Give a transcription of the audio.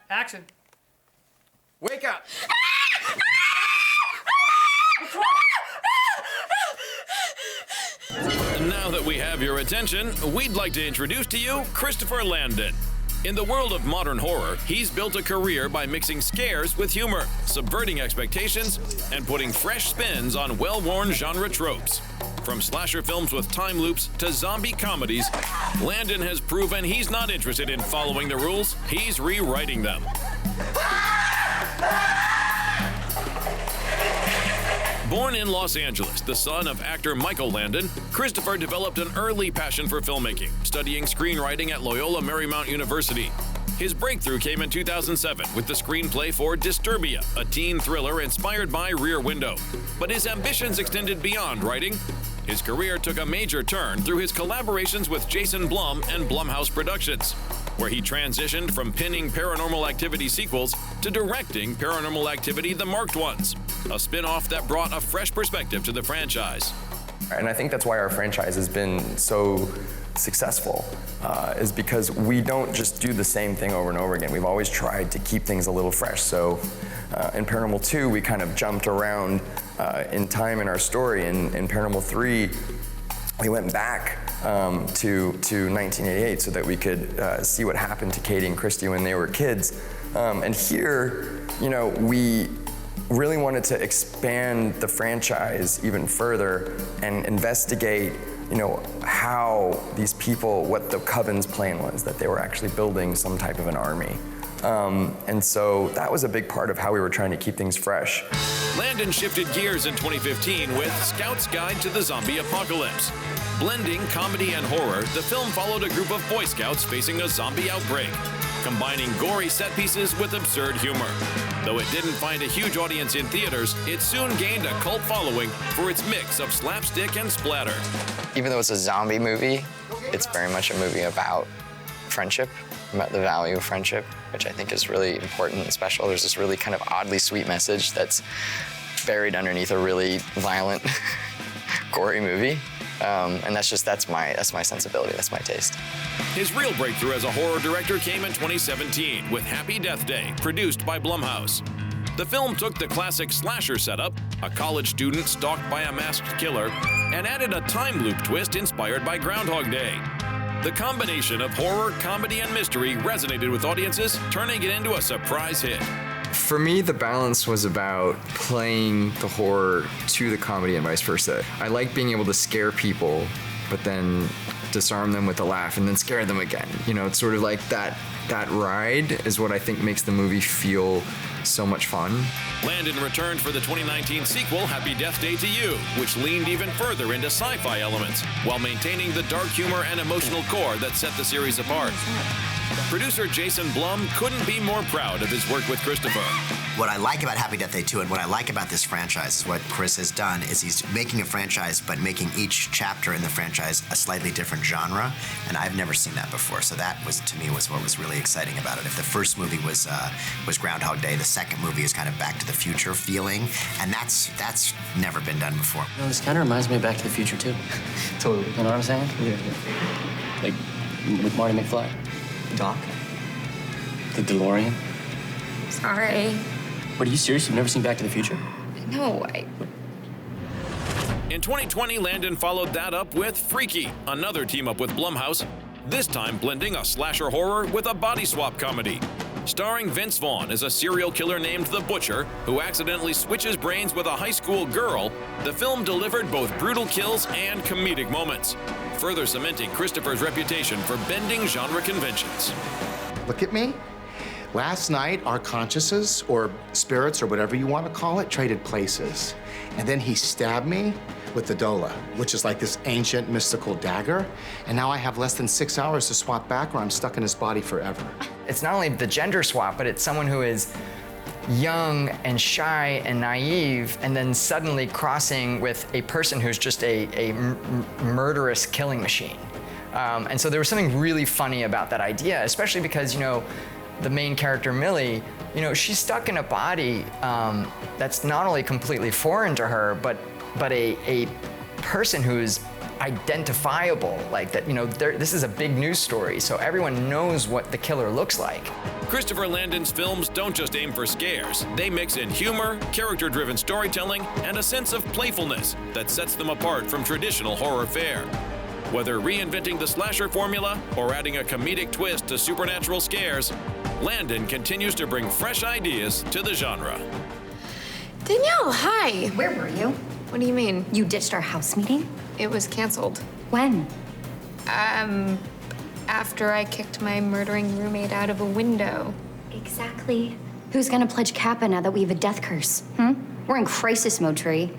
Action. Wake up! Now that we have your attention, we'd like to introduce to you Christopher Landon. In the world of modern horror, he's built a career by mixing scares with humor, subverting expectations, and putting fresh spins on well-worn genre tropes. From slasher films with time loops to zombie comedies, Landon has proven he's not interested in following the rules, he's rewriting them. Born in Los Angeles, the son of actor Michael Landon, Christopher developed an early passion for filmmaking, studying screenwriting at Loyola Marymount University. His breakthrough came in 2007 with the screenplay for Disturbia, a teen thriller inspired by Rear Window. But his ambitions extended beyond writing. His career took a major turn through his collaborations with Jason Blum and Blumhouse Productions, where he transitioned from pinning Paranormal Activity sequels to directing Paranormal Activity: The Marked Ones, a spin-off that brought a fresh perspective to the franchise. And I think that's why our franchise has been so successful, is because we don't just do the same thing over and over again. We've always tried to keep things a little fresh. So in Paranormal 2, we kind of jumped around in time in our story. In Paranormal 3, we went back to 1988 so that we could see what happened to Katie and Christy when they were kids. And here, you know, we really wanted to expand the franchise even further and investigate, you know, how these people, what the Coven's plan was, that they were actually building some type of an army. And so that was a big part of how we were trying to keep things fresh. Landon shifted gears in 2015 with Scout's Guide to the Zombie Apocalypse. Blending comedy and horror, the film followed a group of Boy Scouts facing a zombie outbreak, combining gory set pieces with absurd humor. Though it didn't find a huge audience in theaters, it soon gained a cult following for its mix of slapstick and splatter. Even though it's a zombie movie, it's very much a movie about friendship, about the value of friendship, which I think is really important and special. There's this really kind of oddly sweet message that's buried underneath a really violent, gory movie. And that's my sensibility, that's my taste. His real breakthrough as a horror director came in 2017 with Happy Death Day, produced by Blumhouse. The film took the classic slasher setup, a college student stalked by a masked killer, and added a time loop twist inspired by Groundhog Day. The combination of horror, comedy, and mystery resonated with audiences, turning it into a surprise hit. For me, the balance was about playing the horror to the comedy and vice versa. I like being able to scare people, but then disarm them with a laugh and then scare them again. You know, it's sort of like that ride is what I think makes the movie feel so much fun. Landon returned for the 2019 sequel, Happy Death Day to You, which leaned even further into sci-fi elements, while maintaining the dark humor and emotional core that set the series apart. Producer Jason Blum couldn't be more proud of his work with Christopher. What I like about Happy Death Day 2 and what I like about this franchise is what Chris has done is he's making a franchise but making each chapter in the franchise a slightly different genre, and I've never seen that before. So that was, to me, was what was really exciting about it. If the first movie was Groundhog Day, the second movie is kind of Back to the Future feeling, and that's never been done before. You know, this kind of reminds me of Back to the Future too. Totally. You know what I'm saying? Yeah. Like with Marty McFly. Doc? The DeLorean. Sorry. What, are you serious? You've never seen Back to the Future? No, In 2020, Landon followed that up with Freaky, another team-up with Blumhouse, this time blending a slasher horror with a body swap comedy. Starring Vince Vaughn as a serial killer named The Butcher, who accidentally switches brains with a high school girl, the film delivered both brutal kills and comedic moments, further cementing Christopher's reputation for bending genre conventions. Look at me. Last night, our consciences, or spirits, or whatever you want to call it, traded places. And then he stabbed me with the Dola, which is like this ancient mystical dagger. And now I have less than 6 hours to swap back or I'm stuck in his body forever. It's not only the gender swap, but it's someone who is young and shy and naive, and then suddenly crossing with a person who's just a murderous killing machine. And so there was something really funny about that idea, especially because, you know, the main character, Millie, you know, she's stuck in a body that's not only completely foreign to her, but a person who's identifiable, like that, you know, this is a big news story, so everyone knows what the killer looks like. Christopher Landon's films don't just aim for scares. They mix in humor, character-driven storytelling, and a sense of playfulness that sets them apart from traditional horror fare. Whether reinventing the slasher formula or adding a comedic twist to supernatural scares, Landon continues to bring fresh ideas to the genre. Danielle, hi. Where were you? What do you mean? You ditched our house meeting? It was canceled. When? After I kicked my murdering roommate out of a window. Exactly. Who's gonna pledge Kappa now that we have a death curse? We're in crisis mode, Tree.